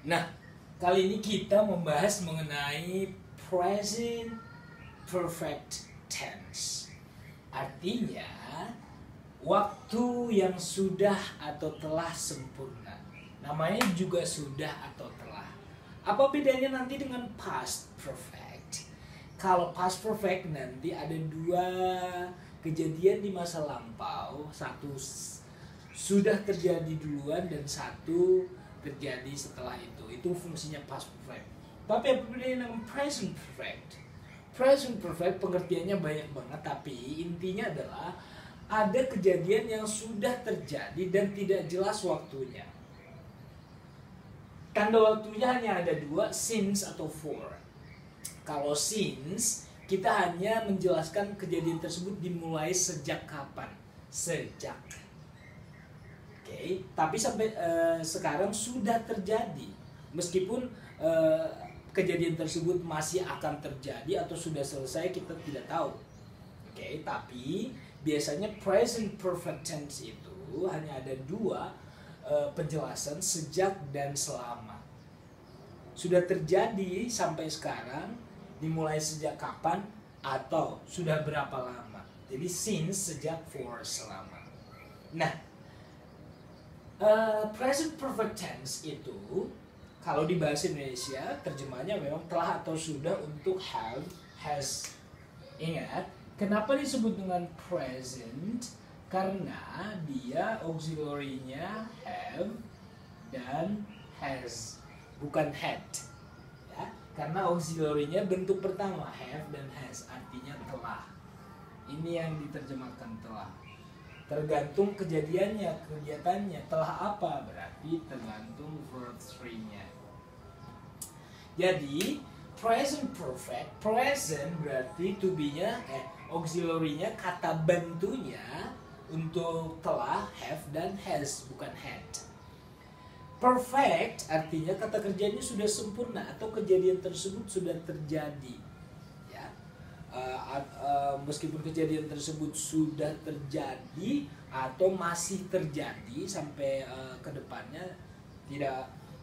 Nah, kali ini kita membahas mengenai present perfect tense. Artinya, waktu yang sudah atau telah sempurna. Namanya juga sudah atau telah. Apa bedanya nanti dengan past perfect? Kalau past perfect nanti ada dua kejadian di masa lampau. Satu sudah terjadi duluan dan satu terjadi setelah itu. Itu fungsinya past perfect. Tapi apa bedanya dengan present perfect? Present perfect pengertiannya banyak banget, tapi intinya adalah ada kejadian yang sudah terjadi dan tidak jelas waktunya. Tanda waktunya hanya ada dua, since atau for. Kalau since, kita hanya menjelaskan kejadian tersebut dimulai sejak kapan. Sejak. Oke, tapi sampai sekarang sudah terjadi. Meskipun kejadian tersebut masih akan terjadi atau sudah selesai, kita tidak tahu. Oke, tapi biasanya present perfect tense itu hanya ada dua penjelasan, sejak dan selama. Sudah terjadi sampai sekarang, dimulai sejak kapan, atau sudah berapa lama. Jadi since, sejak, for, selama. Nah, present perfect tense itu kalau di bahasa Indonesia terjemahnya memang telah atau sudah untuk have, has. Ingat, kenapa disebut dengan present? Karena dia auxiliary-nya have dan has, bukan had. Ya, karena auxiliary-nya bentuk pertama have dan has, artinya telah. Ini yang diterjemahkan telah. Tergantung kejadiannya, kegiatannya, telah apa berarti tergantung verb 3-nya. Jadi present perfect, present berarti to be-nya, auxiliary-nya, kata bantunya untuk telah, have dan has, bukan had. Perfect artinya kata kerjanya sudah sempurna atau kejadian tersebut sudah terjadi. Ya, meskipun kejadian tersebut sudah terjadi atau masih terjadi sampai ke depannya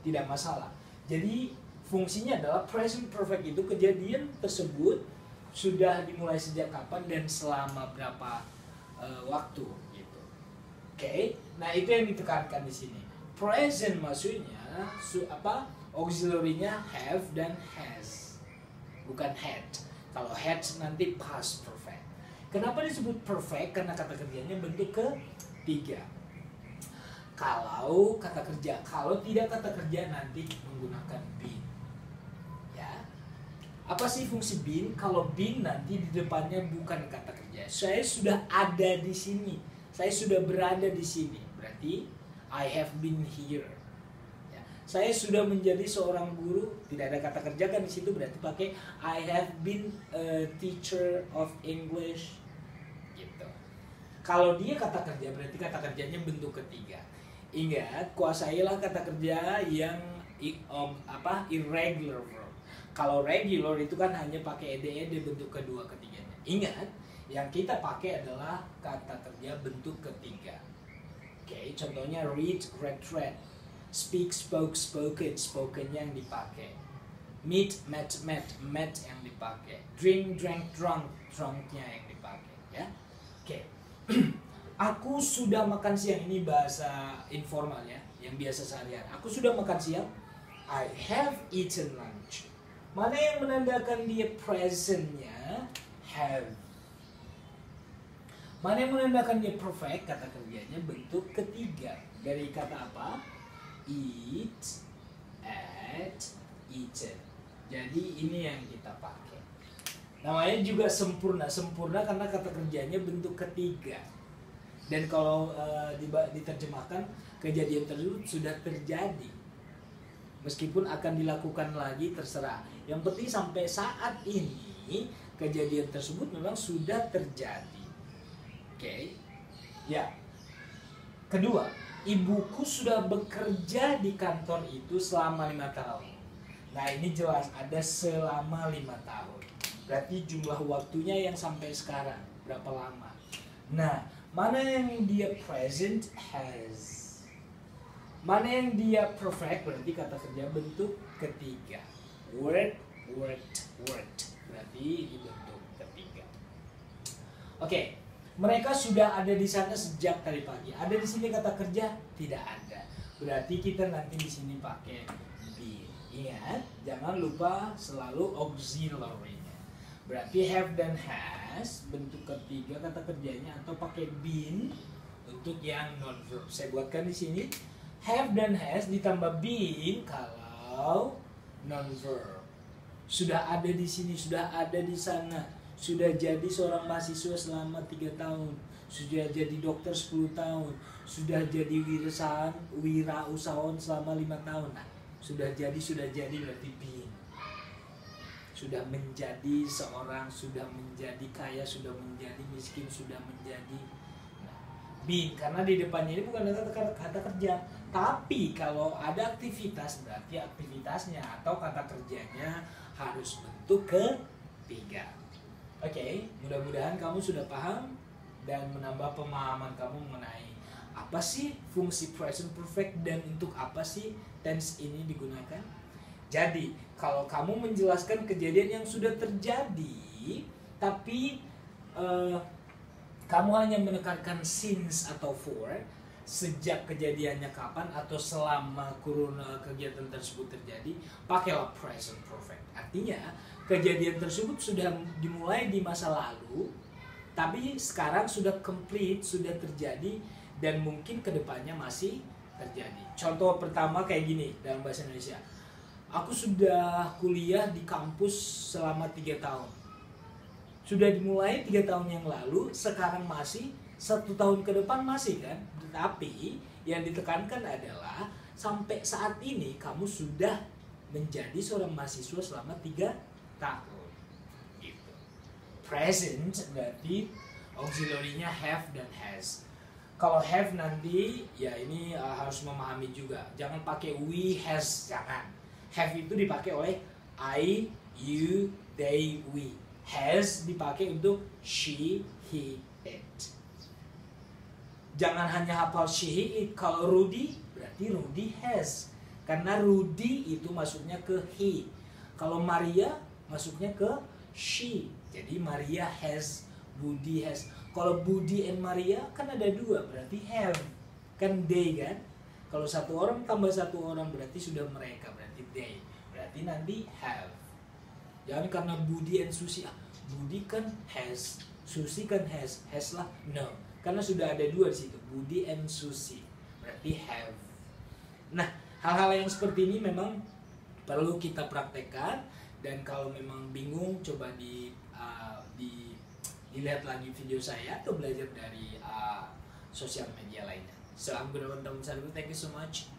tidak masalah. Jadi fungsinya adalah present perfect itu kejadian tersebut sudah dimulai sejak kapan dan selama berapa waktu gitu. Oke, nah itu yang ditekankan di sini. Present maksudnya auxiliary-nya have dan has, bukan had. Kalau had nanti past perfect. Kenapa disebut perfect? Karena kata kerjanya bentuk ketiga. Kalau kata kerja, kalau tidak kata kerja nanti menggunakan been. Ya, apa sih fungsi been? Kalau been nanti di depannya bukan kata kerja. Saya sudah ada di sini. Saya sudah berada di sini. Berarti I have been here. Ya, saya sudah menjadi seorang guru. Tidak ada kata kerja kan di situ. Berarti pakai I have been a teacher of English. Gitu. Kalau dia kata kerja berarti kata kerjanya bentuk ketiga. Ingat, kuasailah kata kerja yang irregular verb. Kalau regular itu kan hanya pakai ed bentuk kedua ketiganya. Ingat, yang kita pakai adalah kata kerja bentuk ketiga. Oke, contohnya read, read, speak, spoke, spoken, spoken yang dipakai. Meet, met, met yang dipakai. Drink, drank, drunk, drunknya yang dipakai. Ya, oke. Aku sudah makan siang, ini bahasa informal ya, yang biasa seharian. Aku sudah makan siang. I have eaten lunch. Mana yang menandakan dia presentnya? Have. Mana yang menandakan dia perfect? Kata kerjanya bentuk ketiga. Dari kata apa? Eat, ate, eaten. Jadi ini yang kita pakai. Namanya juga sempurna. Sempurna karena kata kerjanya bentuk ketiga. Dan kalau diterjemahkan, kejadian tersebut sudah terjadi. Meskipun akan dilakukan lagi terserah. Yang penting sampai saat ini kejadian tersebut memang sudah terjadi. Oke. Ya. Kedua, ibuku sudah bekerja di kantor itu selama 5 tahun. Nah, ini jelas ada selama 5 tahun. Berarti jumlah waktunya yang sampai sekarang berapa lama? Nah, mana yang dia present? Has. Mana yang dia perfect berarti kata kerja bentuk ketiga. Word, word, word. Berarti ini bentuk ketiga. Oke, mereka sudah ada di sana sejak tadi pagi. Ada di sini kata kerja? Tidak ada. Berarti kita nanti di sini pakai been. Ingat, jangan lupa selalu auxiliary-nya. Berarti have dan has bentuk ketiga kata kerjanya, atau pakai been untuk yang non verb. Saya buatkan di sini have dan has ditambah been kalau non verb. Sudah ada di sini, sudah ada di sana, sudah jadi seorang mahasiswa selama 3 tahun, sudah jadi dokter 10 tahun, sudah jadi wirausahawan selama 5 tahun. Nah, sudah jadi berarti been. Sudah menjadi seorang, sudah menjadi kaya, sudah menjadi miskin, sudah menjadi been. Karena di depannya ini bukan kata kerja, tapi kalau ada aktivitas berarti aktivitasnya atau kata kerjanya harus bentuk ketiga. Oke, mudah-mudahan kamu sudah paham dan menambah pemahaman kamu mengenai apa sih fungsi present perfect dan untuk apa sih tense ini digunakan. Jadi, kalau kamu menjelaskan kejadian yang sudah terjadi, tapi kamu hanya menekankan since atau for, sejak kejadiannya kapan atau selama kurun kegiatan tersebut terjadi, pakailah present perfect. Artinya, kejadian tersebut sudah dimulai di masa lalu, tapi sekarang sudah complete, sudah terjadi, dan mungkin kedepannya masih terjadi. Contoh pertama kayak gini dalam bahasa Indonesia. Aku sudah kuliah di kampus selama 3 tahun. Sudah dimulai 3 tahun yang lalu, sekarang masih, 1 tahun ke depan masih kan. Tetapi yang ditekankan adalah sampai saat ini kamu sudah menjadi seorang mahasiswa selama 3 tahun. Gitu. Present berarti auxiliary-nya have dan has. Kalau have nanti ya ini harus memahami juga. Jangan pakai we, has, jangan. Have itu dipakai oleh I, you, they, we. Has dipakai untuk she, he, it. Jangan hanya hafal she, he, it. Kalau Rudy berarti Rudy has. Karena Rudy itu masuknya ke he. Kalau Maria masuknya ke she. Jadi Maria has, Budi has. Kalau Budi and Maria kan ada 2, berarti have. Kan they kan. Kalau 1 orang tambah 1 orang berarti sudah mereka, berarti they. Berarti nanti have. Jangan karena Budi and Susi. Budi kan has, Susi kan has lah. No, karena sudah ada 2 di situ, Budi and Susi. Berarti have. Nah, hal-hal yang seperti ini memang perlu kita praktekkan, dan kalau memang bingung coba dilihat lagi video saya atau belajar dari sosial media lainnya. Salam gunawan teman-teman, thank you so much.